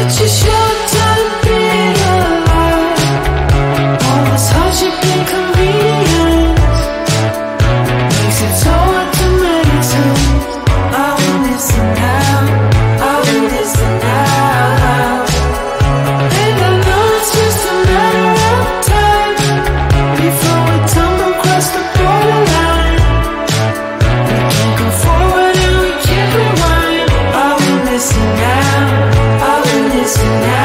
Such a short time being alive. All this hardship and convenience makes it so hard to make sense. I will listen now, I will listen now. And I know it's just a matter of time before we tumble across the borderline. We can't go forward and we can't rewind. I will listen now, I will listen now.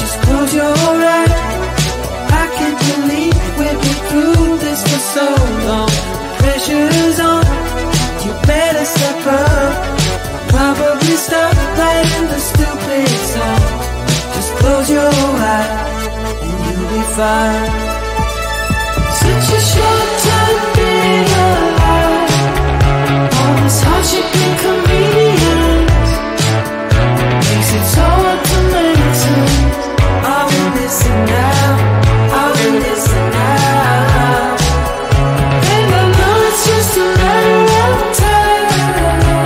Just close your eyes. I can't believe we've been through this for so long. Pressure's on, you better step up. Probably stop playing the stupid song. Just close your eyes and you'll be fine. Such a short time being alive. All this hardship and convenience makes it so hard to make sense. I will listen now, I will listen now. And I know it's just a matter of time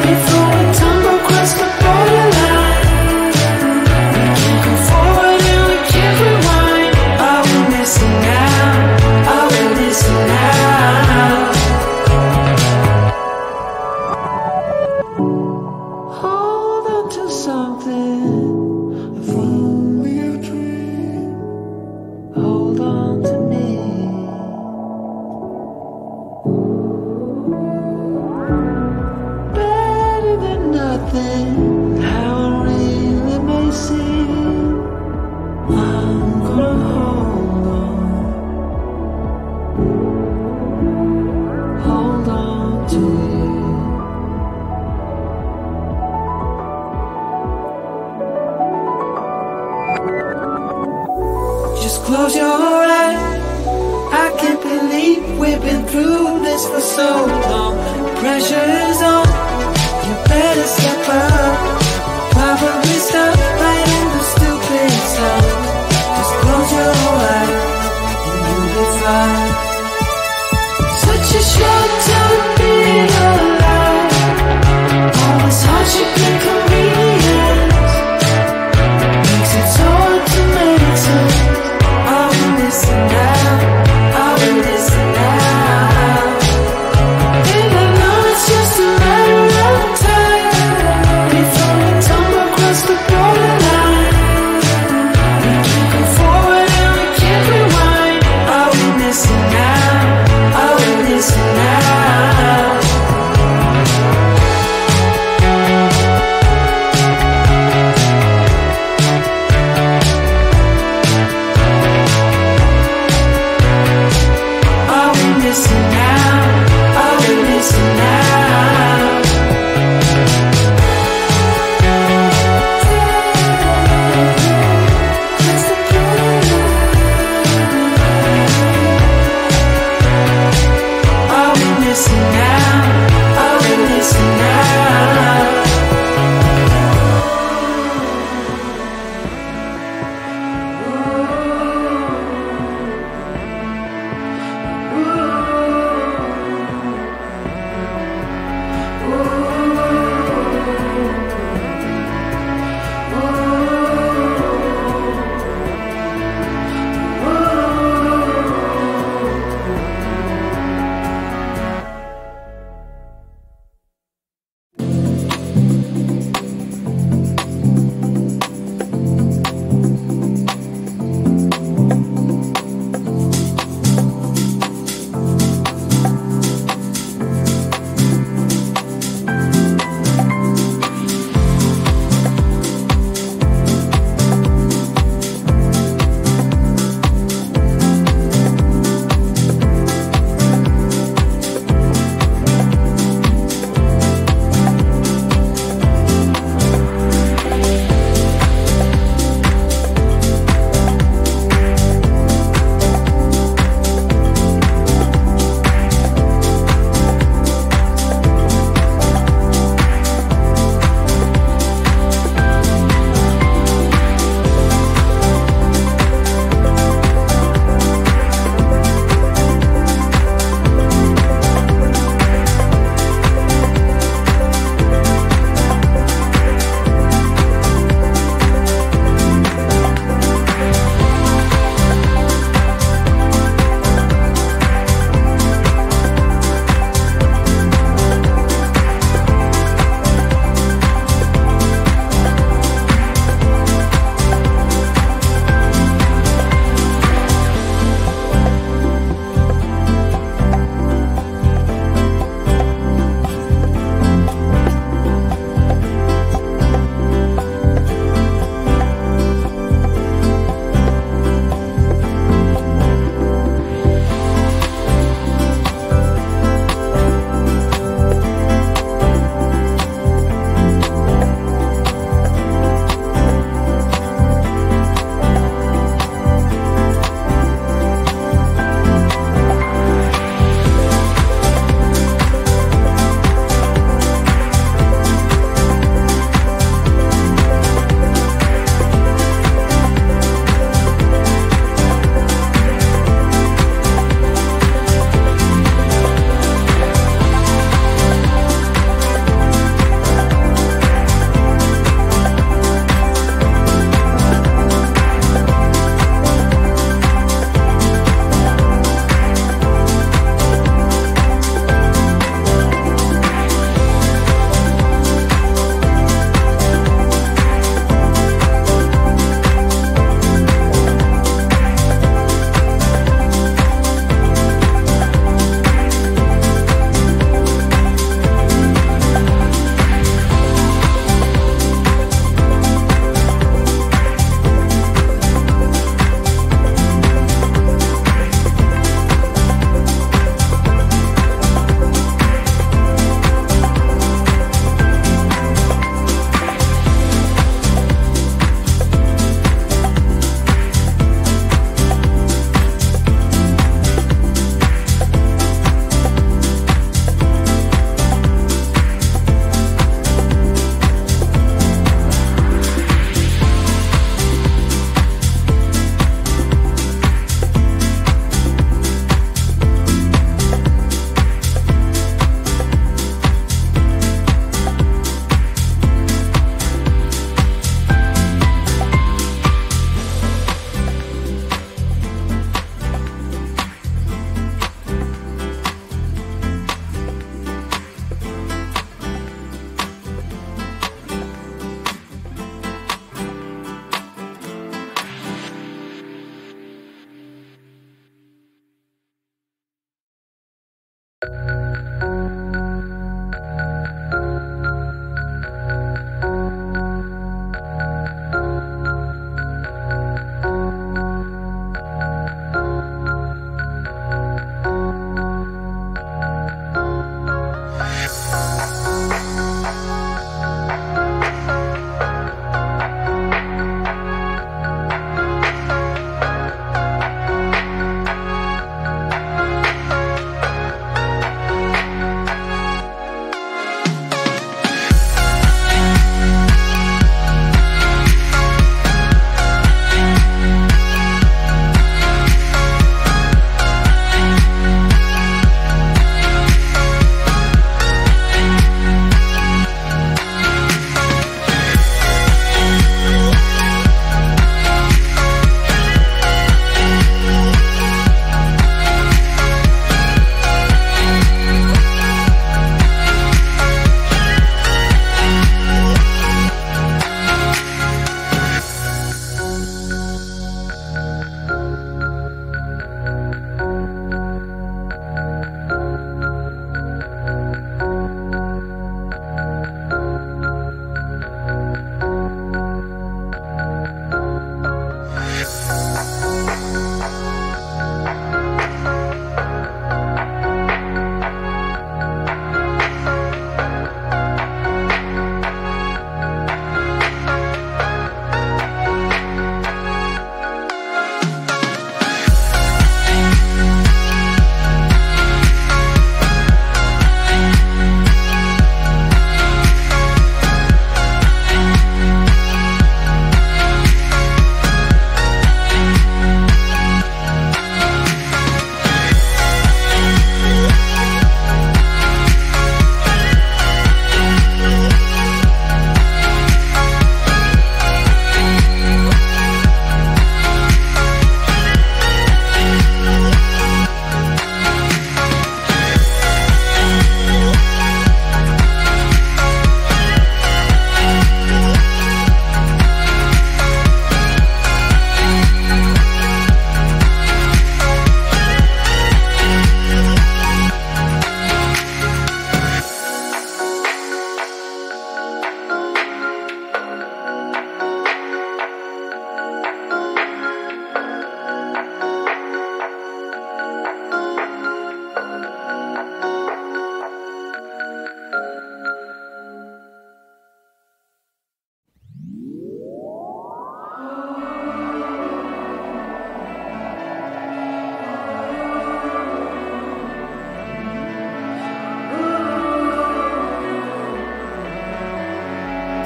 before we tumble across the borderline. We can't go forward and we can't rewind. I will listen now, I will listen now. Hold on to something, if only a dream. Hold on to me. Better than nothing, how it really may seem. I'm gonna hold on to you. Just close your eyes. I can't believe we've been through this for so long. Pressure's on, you better step up. Probably stop playing the stupid song. Just close your eyes and you'll be fine. Such a short time being alive. All this hardship and convenience makes it so hard to make sense. I will listen now, I will listen now. And I know it's just a matter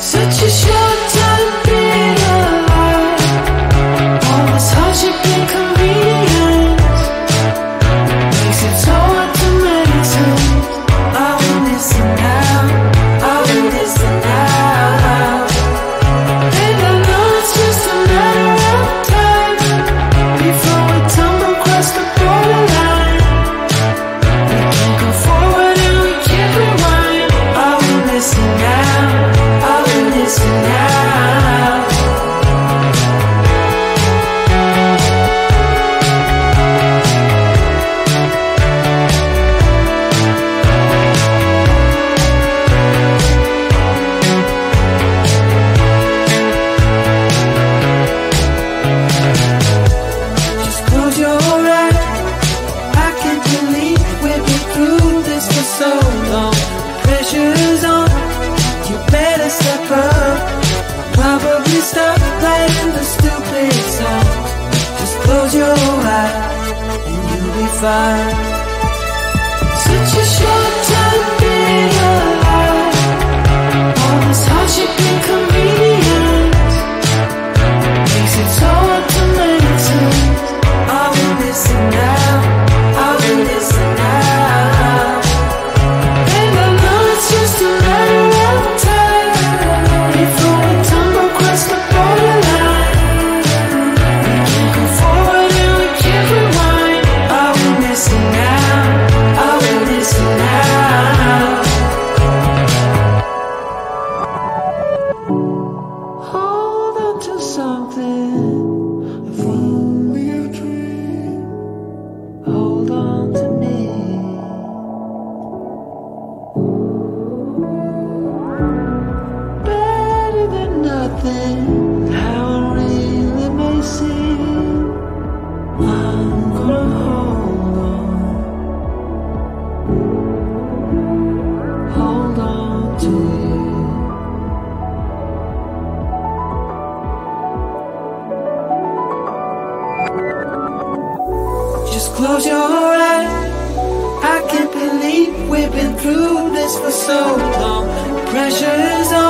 Such a short time being alive. All this hardship and convenience makes it so hard to make sense. I will listen now, I will listen now. And I know it's just a matter of time before we tumble across the borderline. We can't go forward and we can't rewind. I will listen now, I will listen now. Just close your eyes. I can't believe we've been through this for so long. Pressure's on, you better step up. Probably stop playing the stupid songs. Just close your eyes and you'll be fine. Such a short time being alive. All this hardship and convenience makes it so hard to make sense. I will listen now, I will listen now. And I know it's just a matter of time before we tumble across the borderline. We can't go forward and we can't rewind. I will listen now, I will listen now. Hold on to something, if only a dream. Hold on to me. Better than nothing, how it really may seem. I'm gonna hold on to you. Just close your eyes. I can't believe we've been through this for so long. Pressure is on.